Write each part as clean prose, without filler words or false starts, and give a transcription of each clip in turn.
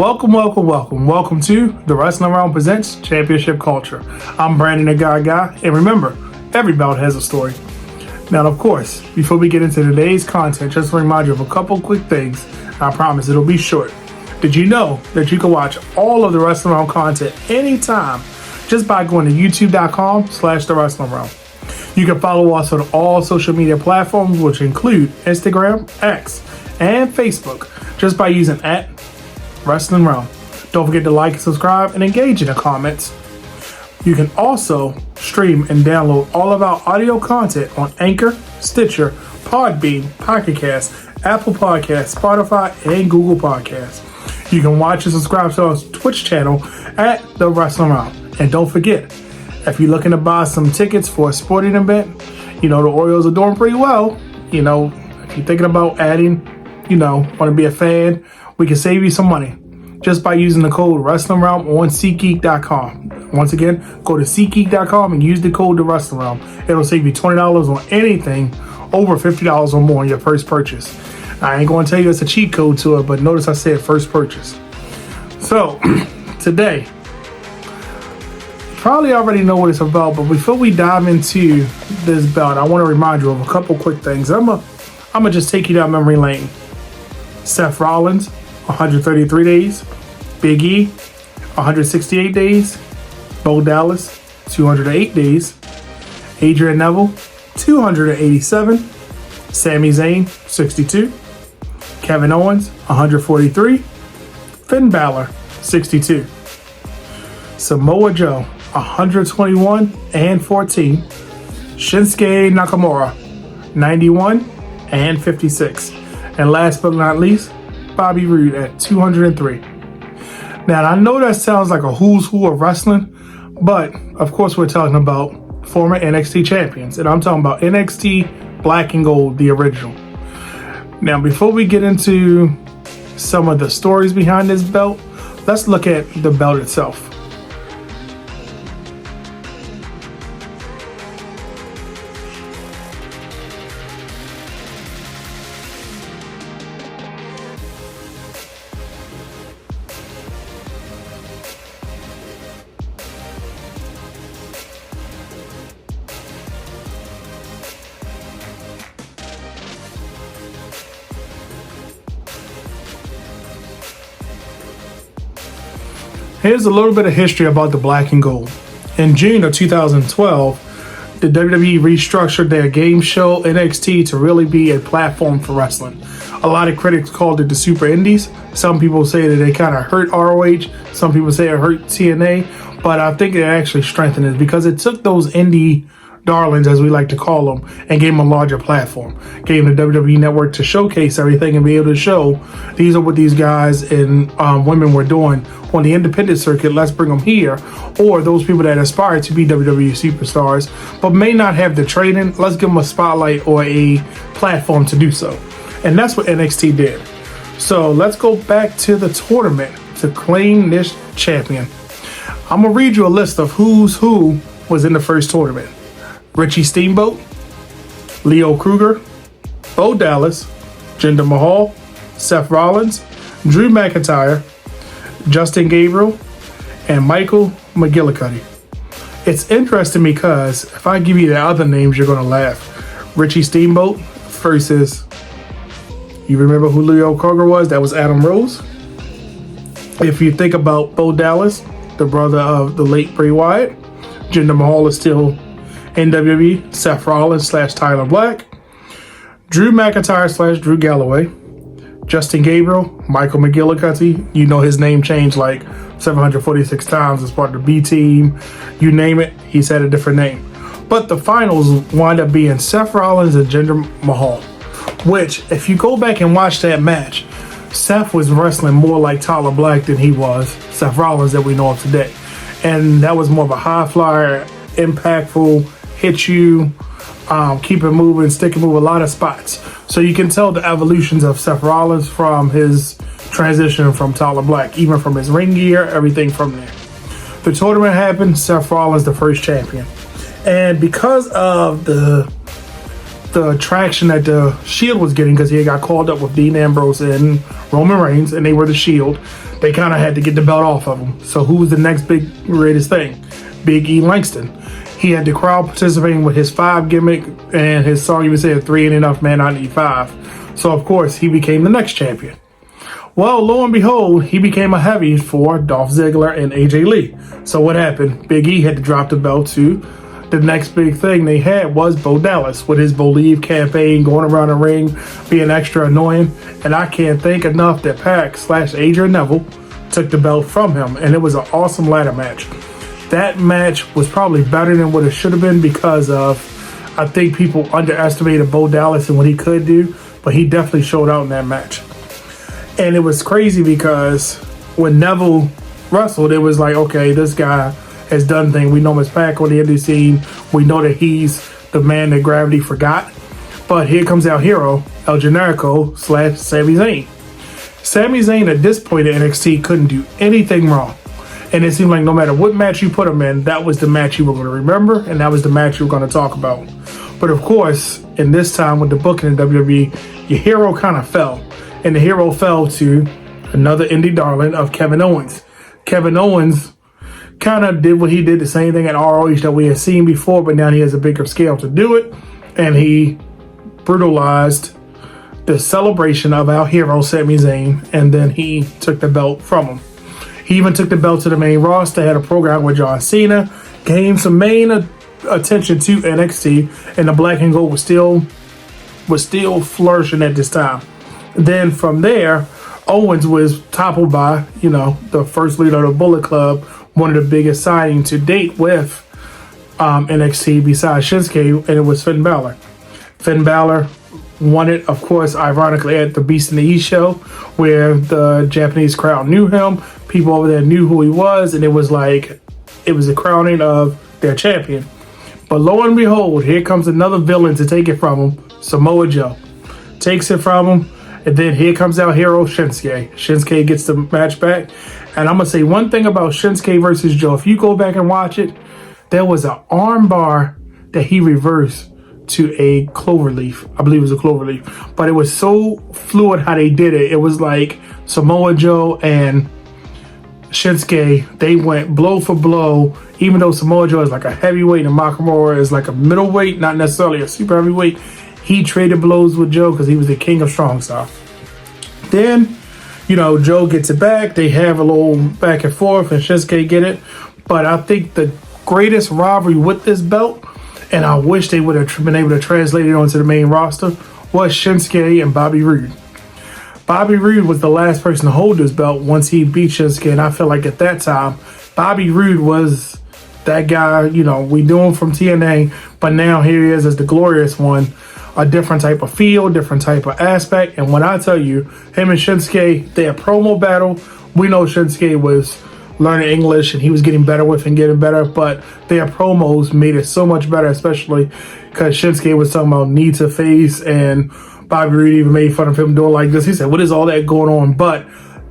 Welcome to the Wrestling Realm Presents Championship Culture. I'm Brandon the Guy, and remember, every bout has a story. Now, of course, before we get into today's content, just to remind you of a couple quick things. I promise it'll be short. Did you know that you can watch all of the Wrestling Realm content anytime just by going to youtube.com/The Wrestling Realm? You can follow us on all social media platforms, which include Instagram, X, and Facebook, just by using @Wrestling Realm. Don't forget to like and subscribe and engage in the comments. You can also stream and download all of our audio content on Anchor, Stitcher, Podbean, Pocket Cast, Apple Podcasts, Spotify, and Google Podcasts. You can watch and subscribe to our Twitch channel at The Wrestling Realm. And don't forget, if you're looking to buy some tickets for a sporting event, the Orioles are doing pretty well. If you're thinking about adding, want to be a fan, we can save you some money just by using the code Wrestling Realm on SeatGeek.com. Once again, go to SeatGeek.com and use the code The Wrestling Realm. It'll save you $20 on anything over $50 or more on your first purchase. I ain't going to tell you it's a cheat code to it, but notice I said first purchase. So, today, you probably already know what it's about, but before we dive into this bout, I want to remind you of a couple quick things. I'm gonna just take you down memory lane. Seth Rollins, 133 days. Big E, 168 days. Bo Dallas, 208 days. Adrian Neville, 287. Sami Zayn, 62. Kevin Owens, 143. Finn Balor, 62. Samoa Joe, 121 and 14. Shinsuke Nakamura, 91 and 56. And last but not least, Bobby Roode at 203. Now, I know that sounds like a who's who of wrestling, but of course we're talking about former NXT champions. And I'm talking about NXT Black and Gold, the original. Now, before we get into some of the stories behind this belt, let's look at the belt itself. Here's a little bit of history about the Black and Gold. In June of 2012, the WWE restructured their game show NXT to really be a platform for wrestling. A lot of critics called it the Super Indies. Some people say that they kind of hurt ROH. Some people say it hurt TNA. But I think it actually strengthened it because it took those indie darlings, as we like to call them, and gave them a larger platform. Gave them the WWE Network to showcase everything and be able to show these are what these guys and women were doing on the independent circuit. Let's bring them here. Or those people that aspire to be WWE superstars but may not have the training, let's give them a spotlight or a platform to do so. And that's what NXT did. So let's go back to the tournament to claim this champion. I'm going to read you a list of who's who was in the first tournament. Richie Steamboat, Leo Kruger, Bo Dallas, Jinder Mahal, Seth Rollins, Drew McIntyre, Justin Gabriel, and Michael McGillicuddy. It's interesting because if I give you the other names, you're going to laugh. Richie Steamboat versus, you remember who Leo Kruger was? That was Adam Rose. If you think about Bo Dallas, the brother of the late Bray Wyatt, Jinder Mahal is still in WWE, Seth Rollins / Tyler Black, Drew McIntyre / Drew Galloway, Justin Gabriel, Michael McGillicuddy. You know his name changed like 746 times as part of the B team. You name it, he's had a different name. But the finals wind up being Seth Rollins and Jinder Mahal, which if you go back and watch that match, Seth was wrestling more like Tyler Black than he was Seth Rollins that we know of today. And that was more of a high flyer, impactful, hit you, keep it moving, stick and move, a lot of spots. So you can tell the evolutions of Seth Rollins from his transition from Tyler Black, even from his ring gear, everything from there. The tournament happened, Seth Rollins the first champion. And because of the traction that the Shield was getting, because he got called up with Dean Ambrose and Roman Reigns, and they were the Shield, they kind of had to get the belt off of him. So who was the next greatest thing? Big E Langston. He had the crowd participating with his 5 gimmick and his song even said 3 ain't enough, man, I need 5. So of course he became the next champion. Well, lo and behold, he became a heavy for Dolph Ziggler and AJ Lee. So what happened? Big E had to drop the belt to the next big thing they had was Bo Dallas with his Believe campaign, going around the ring, being extra annoying. And I can't think enough that Pac/Adrian Neville took the belt from him. And it was an awesome ladder match. That match was probably better than what it should have been because of, I think people underestimated Bo Dallas and what he could do, but he definitely showed out in that match. And it was crazy because when Neville wrestled, it was like, okay, this guy has done things. We know him as Pac on the indie scene. We know that he's the man that gravity forgot. But here comes our hero, El Generico/Sami Zayn. Sami Zayn at this point in NXT couldn't do anything wrong. And it seemed like no matter what match you put him in, that was the match you were going to remember, and that was the match you were going to talk about. But of course, in this time with the booking in WWE, your hero kind of fell. And the hero fell to another indie darling of Kevin Owens. Kevin Owens kind of did what he did, the same thing at ROH that we had seen before, but now he has a bigger scale to do it. And he brutalized the celebration of our hero, Sami Zayn, and then he took the belt from him. He even took the belt to the main roster, had a program with John Cena, gained some main attention to NXT, and the black and gold was still flourishing at this time. Then from there, Owens was toppled by, the first leader of the Bullet Club, one of the biggest signings to date with NXT besides Shinsuke, and it was Finn Balor. Finn Balor won it, of course, ironically, at the Beast in the East show, where the Japanese crowd knew him. People over there knew who he was, and it was a crowning of their champion. But lo and behold, here comes another villain to take it from him, Samoa Joe. Takes it from him, and then here comes our hero, Shinsuke. Shinsuke gets the match back. And I'm going to say one thing about Shinsuke versus Joe. If you go back and watch it, there was an arm bar that he reversed to a clover leaf. I believe it was a clover leaf. But it was so fluid how they did it. It was like Samoa Joe and Shinsuke, they went blow for blow. Even though Samoa Joe is like a heavyweight and Nakamura is like a middleweight, not necessarily a super heavyweight, he traded blows with Joe because he was the king of strong style. Then, Joe gets it back. They have a little back and forth, and Shinsuke get it. But I think the greatest rivalry with this belt, and I wish they would have been able to translate it onto the main roster, was Shinsuke and Bobby Roode. Bobby Roode was the last person to hold this belt once he beat Shinsuke, and I feel like at that time, Bobby Roode was that guy, we knew him from TNA, but now here he is as the glorious one. A different type of feel, different type of aspect. And when I tell you, him and Shinsuke, their promo battle, we know Shinsuke was learning English and he was getting better with and getting better, but their promos made it so much better, especially because Shinsuke was talking about knee to face, and Bobby Roode even made fun of him doing like this. He said, what is all that going on? But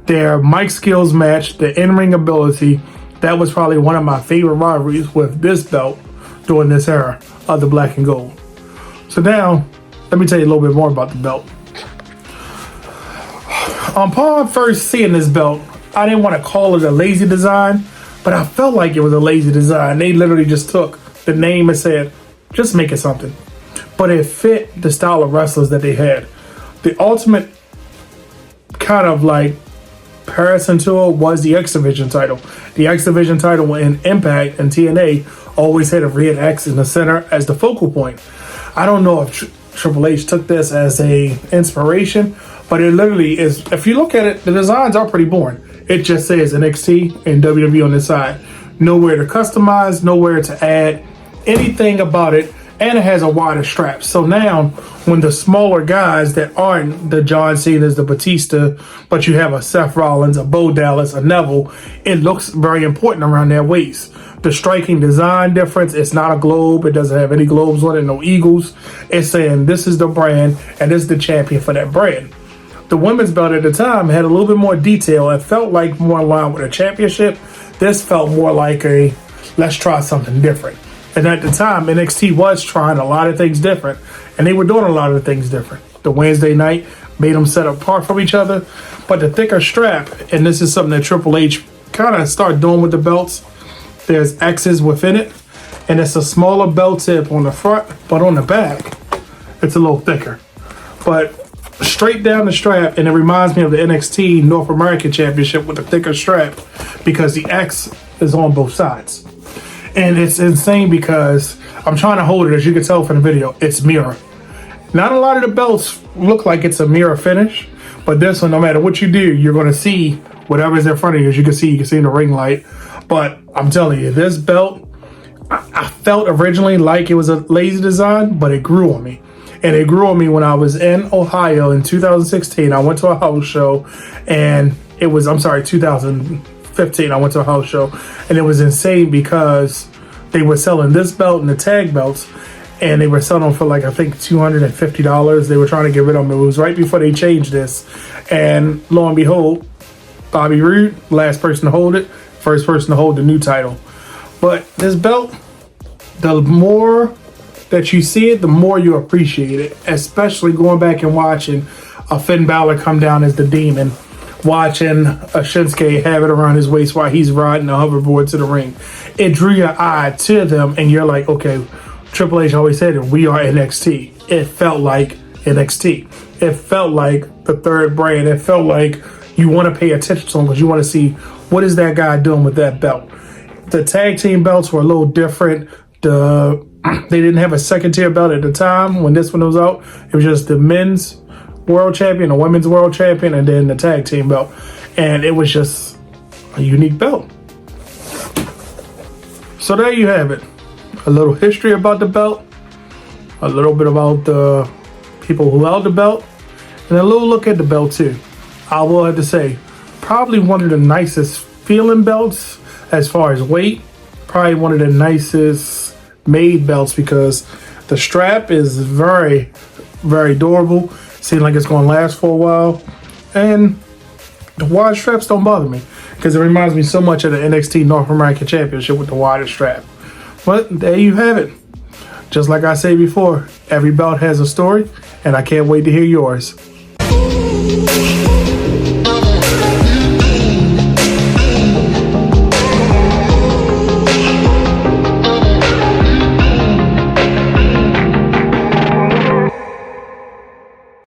their mic skills match, the in-ring ability, that was probably one of my favorite rivalries with this belt during this era of the black and gold. So now, let me tell you a little bit more about the belt. Upon first seeing this belt, I didn't want to call it a lazy design, but I felt like it was a lazy design. They literally just took the name and said, just make it something. But it fit the style of wrestlers that they had. The ultimate kind of like comparison to it was the X Division title. The X Division title in Impact and TNA always had a red X in the center as the focal point. I don't know if Triple H took this as a inspiration, but it literally is. If you look at it, the designs are pretty boring. It just says NXT and WWE on the side. Nowhere to customize, nowhere to add anything about it, and it has a wider strap. So now, when the smaller guys that aren't the John Cena's, the Batista, but you have a Seth Rollins, a Bo Dallas, a Neville, it looks very important around their waist. The striking design difference, it's not a globe. It doesn't have any globes on it, no eagles. It's saying this is the brand and this is the champion for that brand. The women's belt at the time had a little bit more detail. It felt like more in line with a championship. This felt more like a, let's try something different. And at the time, NXT was trying a lot of things different, and they were doing a lot of things different. The Wednesday night made them set apart from each other. But the thicker strap, and this is something that Triple H kind of started doing with the belts, there's X's within it, and it's a smaller belt tip on the front, but on the back, it's a little thicker. But straight down the strap, and it reminds me of the NXT North American Championship with the thicker strap because the X is on both sides. And it's insane because I'm trying to hold it, as you can tell from the video, it's mirror. Not a lot of the belts look like it's a mirror finish, but this one, no matter what you do, you're going to see whatever's in front of you. As you can see in the ring light. But I'm telling you, this belt, I felt originally like it was a lazy design, but it grew on me. And it grew on me when I was in Ohio in 2016. I went to a house show, and it was, 2015. I went to a house show, and it was insane because they were selling this belt and the tag belts, and they were selling them for like, I think $250. They were trying to get rid of them. It was right before they changed this. And lo and behold, Bobby Roode, last person to hold it, first person to hold the new title. But this belt, the more that you see it, the more you appreciate it, especially going back and watching a Finn Balor come down as the Demon, watching a Shinsuke have it around his waist while he's riding a hoverboard to the ring. It drew your eye to them, and you're like, okay, Triple H always said it, we are NXT. It felt like NXT. It felt like the third brand. It felt like you want to pay attention to them because you want to see what is that guy doing with that belt. The tag team belts were a little different. They didn't have a second tier belt at the time when this one was out. It was just the men's world champion, the women's world champion, and then the tag team belt. And it was just a unique belt. So there you have it. A little history about the belt, a little bit about the people who held the belt, and a little look at the belt too. I will have to say, probably one of the nicest feeling belts as far as weight. Probably one of the nicest made belts because the strap is very, very durable. Seems like it's going to last for a while. And the wide straps don't bother me because it reminds me so much of the NXT North American Championship with the wider strap. But there you have it. Just like I said before, every belt has a story, and I can't wait to hear yours.